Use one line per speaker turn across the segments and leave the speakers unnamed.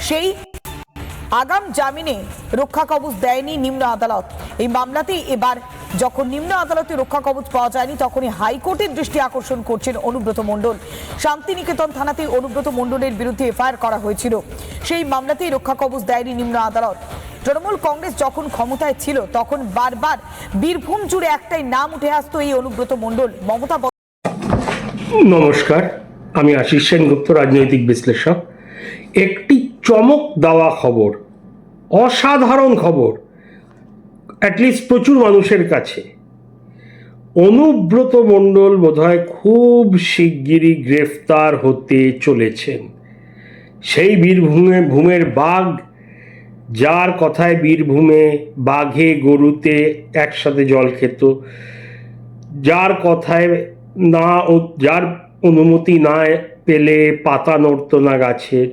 সেই আগাম জামিনে রক্ষা কবচ দেয়নি নিম্ন আদালত। এই মামলাতেই এবার যখন নিম্ন আদালতে রক্ষা কবচ পাওয়া যায়নি তখনই হাইকোর্টের দৃষ্টি আকর্ষণ করছেন অনুব্রত মণ্ডল। শান্তিনিকেতন থানাতে অনুব্রত মণ্ডলের বিরুদ্ধে এফআইআর করা হয়েছিল, সেই মামলাতেই রক্ষা কবচ দেয়নি নিম্ন আদালত। তৃণমূল কংগ্রেস যখন ক্ষমতায় ছিল তখন বারবার বীরভূম জুড়ে একটাই নাম উঠে আসতো, এই অনুব্রত মণ্ডল। মমতা
নমস্কার, আমি আশিস সেনগুপ্ত, রাজনৈতিক বিশ্লেষক। একটি চমক দেওয়া খবর, অসাধারণ খবর, অ্যাটলিস্ট প্রচুর মানুষের কাছে। অনুব্রত মণ্ডল বোধহয় খুব শিগগিরই গ্রেফতার হতে চলেছেন। সেই বীরভূমের বাঘ, যার কথায় বীরভূমে বাঘে গরুতে একসাথে জল খেত, যার কথায় যার অনুমতি না পেলে পাতা নড়ত না গাছের,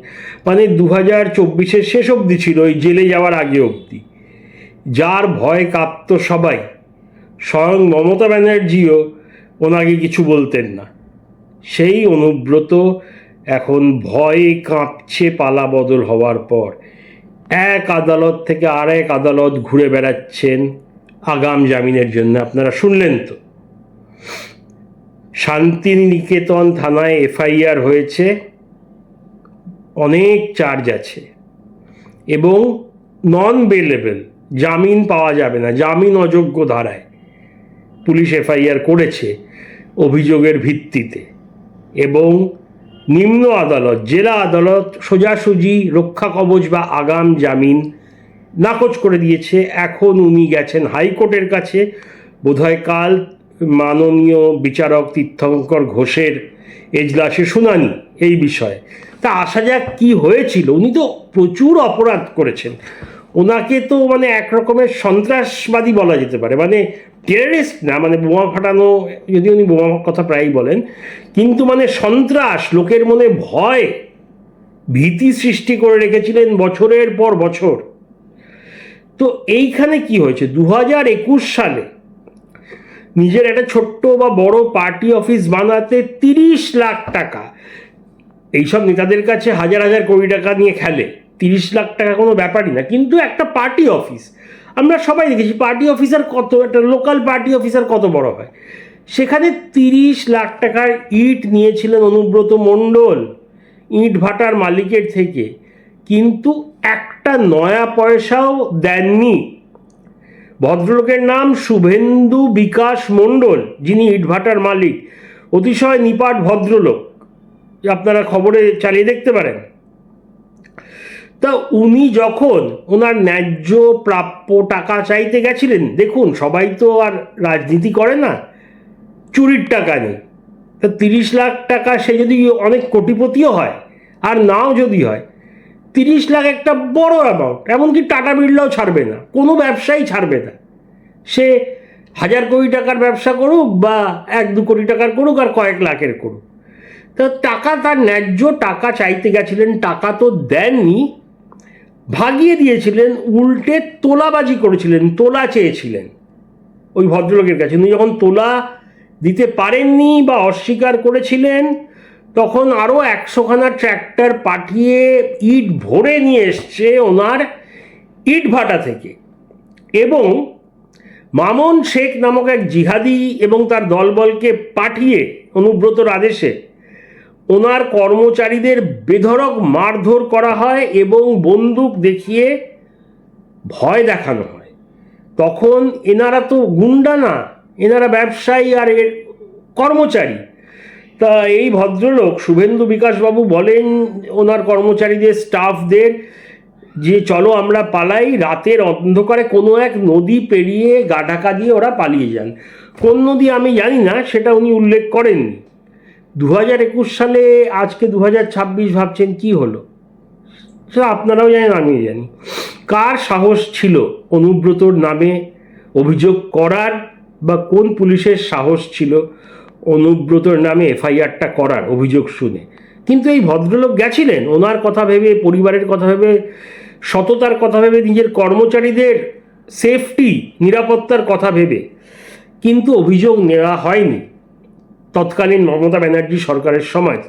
মানে 2024-এর শেষ অবধি ছিল, ওই জেলে যাওয়ার আগে অবধি, যার ভয় কাঁপত সবাই। স্বয়ং মমতা ব্যানার্জিও ওনাকে কিছু বলতেন না। সেই অনুব্রত এখন ভয়ে কাঁপছে পালা বদল হওয়ার পর। এক আদালত থেকে আরেক আদালত ঘুরে বেড়াচ্ছেন আগাম জামিনের জন্য। আপনারা শুনলেন তো, শান্তিনিকেতন থানায় এফআইআর হয়েছে, অনেক চার্জ আছে এবং নন বেলেবল, জামিন পাওয়া যাবে না, জামিন অযোগ্য ধারায় পুলিশ এফআইআর করেছে অভিযোগের ভিত্তিতে। এবং নিম্ন আদালত, জেলা আদালত সোজাসুজি রক্ষা কবচ বা আগাম জামিন নাকচ করে দিয়েছে। এখন উনি গেছেন হাইকোর্টের কাছে, বোধহয় কাল মাননীয় বিচারক তীর্থঙ্কর ঘোষের এজলাসে শুনানি এই বিষয়ে। তা আসা যাক কি হয়েছিল। উনি তো প্রচুর অপরাধ করেছেন, ওনাকে তো মানে এক রকমের সন্ত্রাসবাদী বলা যেতে পারে, মানে টেররিস্ট না, মানে বোমা ফাটানো, যদি উনি বোমা কথা প্রায়ই বলেন, কিন্তু মানে সন্ত্রাস, লোকের মনে ভয় ভীতি সৃষ্টি করে রেখেছিলেন বছরের পর বছর। তো এইখানে কি হয়েছে, 2021 সালে নিজের একটা ছোট্ট বা বড় পার্টি অফিস বানাতে 30 লাখ টাকা, এইসব নেতাদের কাছে হাজার হাজার কোটি টাকা নিয়ে খেলে, 30 লাখ টাকা কোনো ব্যাপারই না। কিন্তু একটা পার্টি অফিস, আমরা সবাই দেখেছি পার্টি অফিসার কত, একটা লোকাল পার্টি অফিসার কত বড় হয়, সেখানে 30 লাখ টাকার ইট নিয়েছিলেন অনুব্রত মণ্ডল ইট ভাটার মালিকের থেকে, কিন্তু একটা নয়া পয়সাও দেননি। ভদ্রলোকের নাম শুভেন্দু বিকাশ মণ্ডল, যিনি ইটভাটার মালিক, অতিশয় নিপাট ভদ্রলোক, আপনারা খবরে চালিয়ে দেখতে পারেন। তা উনি যখন ওনার ন্যায্য প্রাপ্য টাকা চাইতে গেছিলেন, দেখুন সবাই তো আর রাজনীতি করে না চুরির টাকা নেই। তা 30 লাখ টাকা, সে যদি অনেক কোটিপতিও হয় আর নাও যদি হয়, 30 লাখ একটা বড় অ্যামাউন্ট। এমনকি টাটা বিড়লাও ছাড়বে না, কোনো ব্যবসায়ী ছাড়বে না, সে 1000 কোটি টাকার ব্যবসা করুক বা 1-2 কোটি টাকার করুক আর কয়েক লাখের করুক। তো টাকা, তার ন্যায্য টাকা চাইতে গেছিলেন, টাকা তো দেননি, ভাগিয়ে দিয়েছিলেন, উল্টে তোলাবাজি করেছিলেন, তোলা চেয়েছিলেন ওই ভদ্রলোকের কাছে। উনি যখন তোলা দিতে পারেননি বা অস্বীকার করেছিলেন, তখন আরও 100খানা ট্র্যাক্টর পাঠিয়ে ইট ভরে নিয়ে এসছে ওনার ইট ভাটা থেকে। এবং মামুন শেখ নামক এক জিহাদি এবং তার দলবলকে পাঠিয়ে অনুব্রতর আদেশে ওনার কর্মচারীদের বেধড়ক মারধর করা হয় এবং বন্দুক দেখিয়ে ভয় দেখানো হয়। তখন এনারা তো গুন্ডা না, এনারা ব্যবসায়ী আর এর কর্মচারী। তা এই ভদ্রলোক শুভেন্দু বিকাশবাবু বলেন ওনার কর্মচারীদের, স্টাফদের, যে চলো আমরা পালাই। রাতের অন্ধকারে কোনো এক নদী পেরিয়ে গা ঢাকা দিয়ে ওরা পালিয়ে যান। কোন নদী আমি জানি না, সেটা উনি উল্লেখ করেননি। 2021 সালে, আজকে 2026, ভাবছেন কি হলো, সেটা আপনারাও জানেন, আমিও জানি। কার সাহস ছিল অনুব্রতর নামে অভিযোগ করার, বা কোন পুলিশের সাহস ছিল অনুব্রতর নামে এফআইআরটা করার অভিযোগ শুনে? কিন্তু এই ভদ্রলোক গেছিলেন ওনার কথা ভেবে, পরিবারের কথা ভেবে, সততার কথা ভেবে, নিজের কর্মচারীদের সেফটি, নিরাপত্তার কথা ভেবে, কিন্তু অভিযোগ নেওয়া হয়নি তৎকালীন মমতা ব্যানার্জি সরকারের সময়।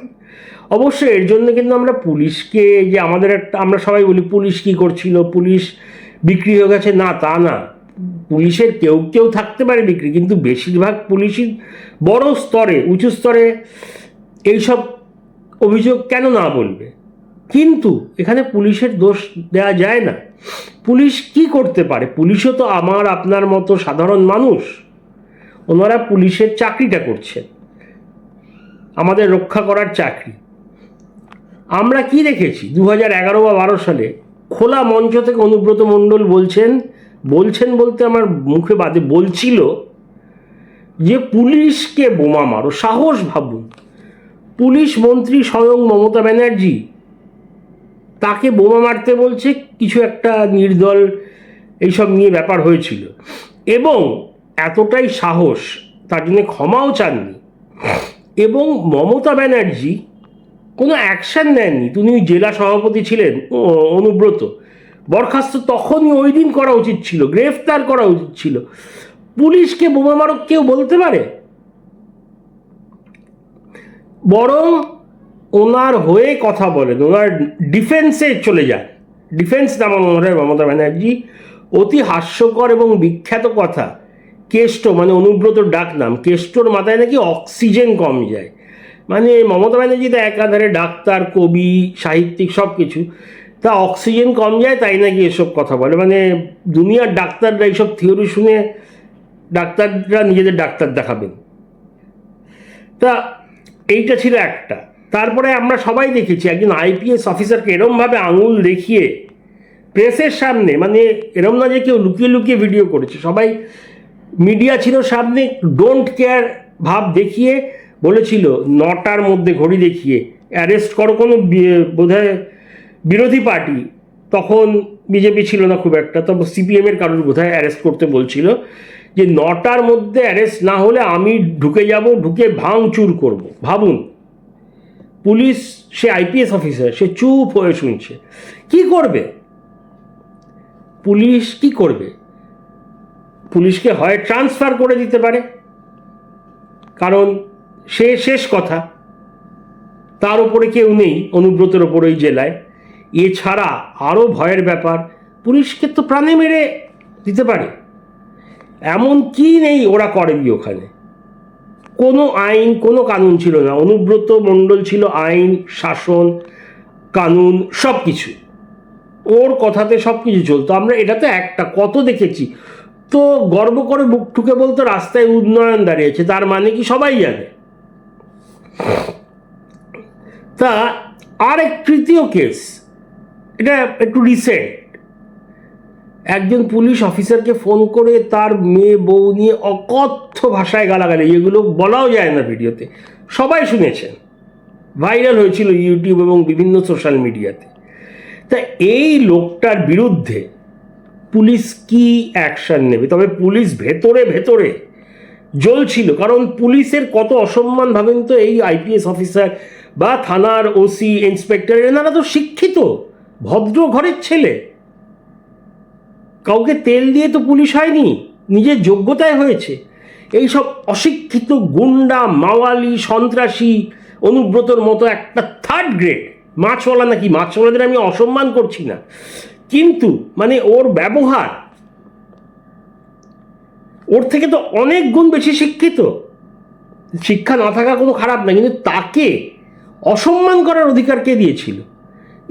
অবশ্যই এর জন্য কিন্তু আমরা পুলিশকে, যে আমাদের একটা, আমরা সবাই বলি পুলিশ কি করছিল, পুলিশ বিক্রি হয়ে গেছে, না তা না। পুলিশের কেউ কেউ থাকতে পারে বিক্রি, কিন্তু বেশিরভাগ পুলিশই বড় স্তরে, উঁচু স্তরে এইসব অভিযোগ কেন না বলবে। কিন্তু এখানে পুলিশের দোষ দেওয়া যায় না। পুলিশ কি করতে পারে? পুলিশও তো আমার আপনার মতো সাধারণ মানুষ। ওনারা পুলিশের চাকরিটা করছেন, আমাদের রক্ষা করার চাকরি। আমরা কি দেখেছি 2011 বা 12 সালে খোলা মঞ্চ থেকে অনুব্রত মণ্ডল বলছেন বলতে আমার মুখে বাদে বলছিল যে পুলিশকে বোমা মারো। সাহস ভাবুন, পুলিশ মন্ত্রী স্বয়ং মমতা ব্যানার্জি তাকে বোমা মারতে বলছে, কিছু একটা নির্দল এইসব নিয়ে ব্যাপার হয়েছিল, এবং এতটাই সাহস, তার জন্য ক্ষমাও চাননি। এবং মমতা ব্যানার্জি কোনো অ্যাকশান নেননি। তিনি জেলা সভাপতি ছিলেন অনুব্রত, বরখাস্ত তখনই ওই দিন করা উচিত ছিল, গ্রেফতার করা উচিত ছিল। পুলিশকে বোমা মারক কেউ বলতে পারে? বরং ওনার হয়ে কথা বলেন, ওনার ডিফেন্সে চলে যান। ডিফেন্স নামান ওনার মমতা ব্যানার্জি। অতি হাস্যকর এবং বিখ্যাত কথা, কেষ্ট মানে অনুব্রতর ডাক নাম, কেষ্টর মাথায় নাকি অক্সিজেন কম যায়। মানে মমতা ব্যানার্জি তো একাধারে ডাক্তার, কবি, সাহিত্যিক সব কিছু, তা অক্সিজেন কম যায় তাই নাকি এসব কথা বলে। মানে দুনিয়ার ডাক্তাররা এইসব থিওরি শুনে ডাক্তাররা নিজেদের ডাক্তার দেখাবেন। তা এইটা ছিল একটা। তারপরে আমরা সবাই দেখেছি একজন আইপিএস অফিসারকে এরমভাবে আঙুল দেখিয়ে প্রেসের সামনে, মানে এরম না যে কেউ লুকিয়ে লুকিয়ে ভিডিও করেছে, সবাই মিডিয়া ছিল সামনে, ডোন্ট কেয়ার ভাব দেখিয়ে বলেছিল 9টার মধ্যে ঘড়ি দেখিয়ে অ্যারেস্ট করো কোনো বোধহয় বিরোধী পার্টি, তখন বিজেপি ছিল না খুব একটা, তবে সিপিএমের কারোর বোধহয় অ্যারেস্ট করতে বলছিল, যে 9টার মধ্যে অ্যারেস্ট না হলে আমি ঢুকে যাব, ঢুকে ভাঙচুর করব। ভাবুন, পুলিশ, সে আইপিএস অফিসার, সে চুপ হয়ে শুনছে। কি করবে পুলিশ? কি করবে? পুলিশকে হয় ট্রান্সফার করে দিতে পারে, কারণ সে শেষ কথা, তার ওপরে কেউ নেই অনুব্রতের ওপর ওই জেলায়। এছাড়া আরও ভয়ের ব্যাপার, পুলিশকে তো প্রাণে মেরে দিতে পারে। এমন কি নেই ওরা করেনি ওখানে? কোনো আইন, কোনো কানুন ছিল না। অনুব্রত মণ্ডল ছিল আইন, শাসন, কানুন সব কিছু, ওর কথাতে সব কিছু চলতো। আমরা এটা তো একটা, কত দেখেছি তো, গর্ব করে বুক ঠুকে বলতো রাস্তায় উন্নয়ন দাঁড়িয়েছে, তার মানে কি সবাই জানে। তা আর এক তৃতীয় কেস, এটা একটু রিসেন্ট, একজন পুলিশ অফিসারকে ফোন করে তার মেয়ে বউ নিয়ে অকথ্য ভাষায় গালাগালি, এগুলো বলাও যায় না ভিডিওতে, সবাই শুনেছেন, ভাইরাল হয়েছিল ইউটিউব এবং বিভিন্ন সোশ্যাল মিডিয়াতে। তা এই লোকটার বিরুদ্ধে পুলিশ কি অ্যাকশন নেবে? তবে পুলিশ ভেতরে ভেতরে জ্বলছিল, কারণ পুলিশের কত অসম্মান ভাবেন তো। এই আইপিএস অফিসার বা থানার ওসি, ইন্সপেক্টর, এনারা তো শিক্ষিত ভদ্র ঘরের ছেলে, কাউকে তেল দিয়ে তো পুলিশ হয়নি, নিজের যোগ্যতায় হয়েছে। এইসব অশিক্ষিত গুন্ডা, মাওয়ালি, সন্ত্রাসী, অনুব্রতর মতো একটা থার্ড গ্রেড মাছওয়ালা, নাকি মাছওয়ালাদের আমি অসম্মান করছি না, কিন্তু মানে ওর ব্যবহার, ওর থেকে তো অনেক গুণ বেশি শিক্ষিত। শিক্ষা না থাকা কোনো খারাপ না, কিন্তু তাকে অসম্মান করার অধিকার কে দিয়েছিল?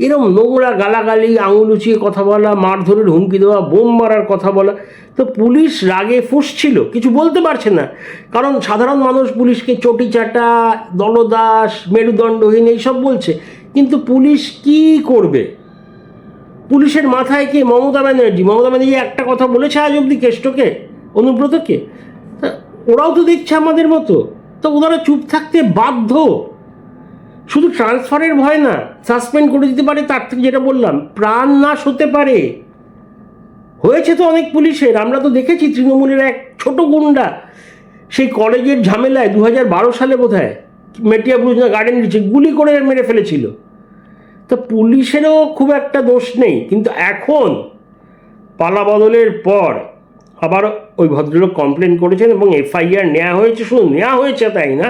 এরম নোংরা গালাগালি, আঙুল উঁচিয়ে কথা বলা, মারধরের হুমকি দেওয়া, বোম মারার কথা বলা। তো পুলিশ রাগে ফুঁসছিল, কিছু বলতে পারছে না, কারণ সাধারণ মানুষ পুলিশকে চটি চাটা, দলদাস, মেরুদণ্ডহীন এইসব বলছে। কিন্তু পুলিশ কি করবে? পুলিশের মাথায় কে? মমতা ব্যানার্জি। মমতা ব্যানার্জি একটা কথা বলেছে আজ অব্দি কেষ্টকে, অনুব্রতকে? ওরাও তো দেখছে আমাদের মতো, তো ওনারা চুপ থাকতে বাধ্য। শুধু ট্রান্সফারের ভয় না, সাসপেন্ড করে দিতে পারে, তার থেকে যেটা বললাম প্রাণ নাশ হতে পারে। হয়েছে তো অনেক পুলিশের, আমরা তো দেখেছি। তৃণমূলের এক ছোট গুন্ডা সেই কলেজের ঝামেলায় 2012 সালে বোধহয় মেটিয়া ব্রুজ না গার্ডেন রিচে গুলি করে মেরে ফেলেছিল। তো পুলিশেরও খুব একটা দোষ নেই। কিন্তু এখন পালা বদলের পর আবার ওই ভদ্রলোক কমপ্লেন করেছেন এবং এফআইআর নেওয়া হয়েছে। শুধু নেওয়া হয়েছে তাই না,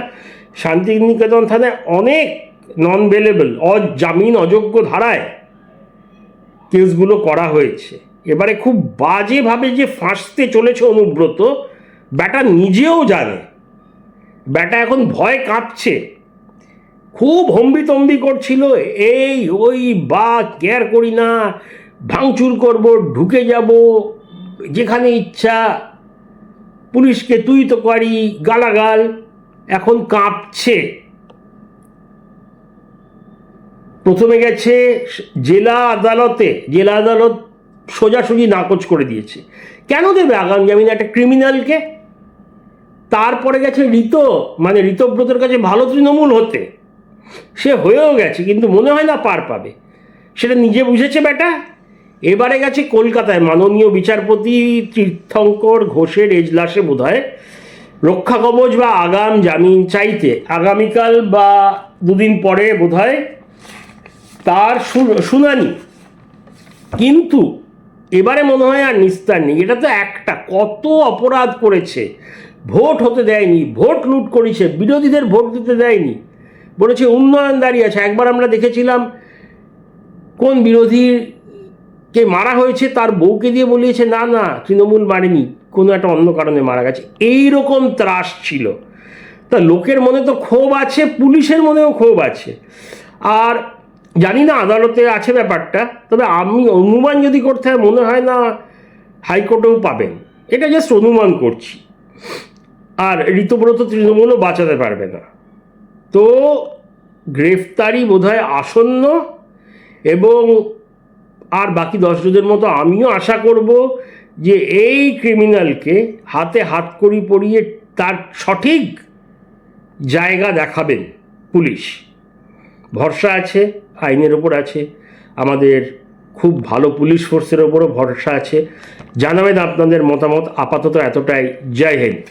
শান্তিনিকেতন থানায় অনেক নন বেলেবল জামিন অযোগ্য ধারায় কেসগুলো করা হয়েছে। এবারে খুব বাজেভাবে যে ফাঁসতে চলেছে অনুব্রত, ব্যাটা নিজেও জানে। ব্যাটা এখন ভয় কাঁপছে, খুব হম্বিতম্বি করছিল, এই ওই বা কেয়ার করি না, ভাঙচুর করব, ঢুকে যাব যেখানে ইচ্ছা, পুলিশকে তুই তো করি, গালাগাল। এখন কাঁপছে। প্রথমে গেছে জেলা আদালতে, জেলা আদালত সোজাসুজি নাকচ করে দিয়েছে। কেন দেবে আগাম জামিন একটা ক্রিমিনালকে? তারপরে গেছে ঋতব্রতের কাছে ভালো তৃণমূল হতে, সে হয়েও গেছে, কিন্তু মনে হয় না পার পাবে, সেটা নিজে বুঝেছে ব্যাটা। এবারে গেছে কলকাতায় মাননীয় বিচারপতি তীর্থঙ্কর ঘোষের এজলাসে বোধহয় রক্ষা কবচ বা আগাম জামিন চাইতে। আগামীকাল বা দুদিন পরে বোধহয় তার শুনানি। কিন্তু এবারে মনে হয় আর নিস্তার নেই। এটা তো একটা, কত অপরাধ করেছে, ভোট হতে দেয়নি, ভোট লুট করেছে, বিরোধীদের ভোট দিতে দেয়নি, বলেছে উন্নয়ন দাঁড়িয়ে আছে। একবার আমরা দেখেছিলাম কোন বিরোধীকে মারা হয়েছে, তার বউকে দিয়ে বলিয়েছে না না তৃণমূল মারেনি, কোনো একটা অন্য কারণে মারা গেছে। এই রকম ত্রাস ছিল। তা লোকের মনে তো ক্ষোভ আছে, পুলিশের মনেও ক্ষোভ আছে। আর জানি না আদালতে আছে ব্যাপারটা, তবে আমি অনুমান যদি করতে হয়, মনে হয় না হাইকোর্টেও পাবেন, এটা জাস্ট অনুমান করছি। আর ঋতব্রত তৃণমূলও বাঁচাতে পারবে না। তো গ্রেফতারি বোধহয় আসন্ন, এবং আর বাকি 10 জনের মতো আমিও আশা করব যে এই ক্রিমিনালকে হাতে হাতকড়ি পরিয়ে তার সঠিক জায়গা দেখাবেন পুলিশ। ভরসা আছে, আইনের ওপর আছে, আমাদের খুব ভালো পুলিশ ফোর্সের ওপরও ভরসা আছে। জানাবেন আপনাদের মতামত। আপাতত এতটাই। জয় হিন্দ।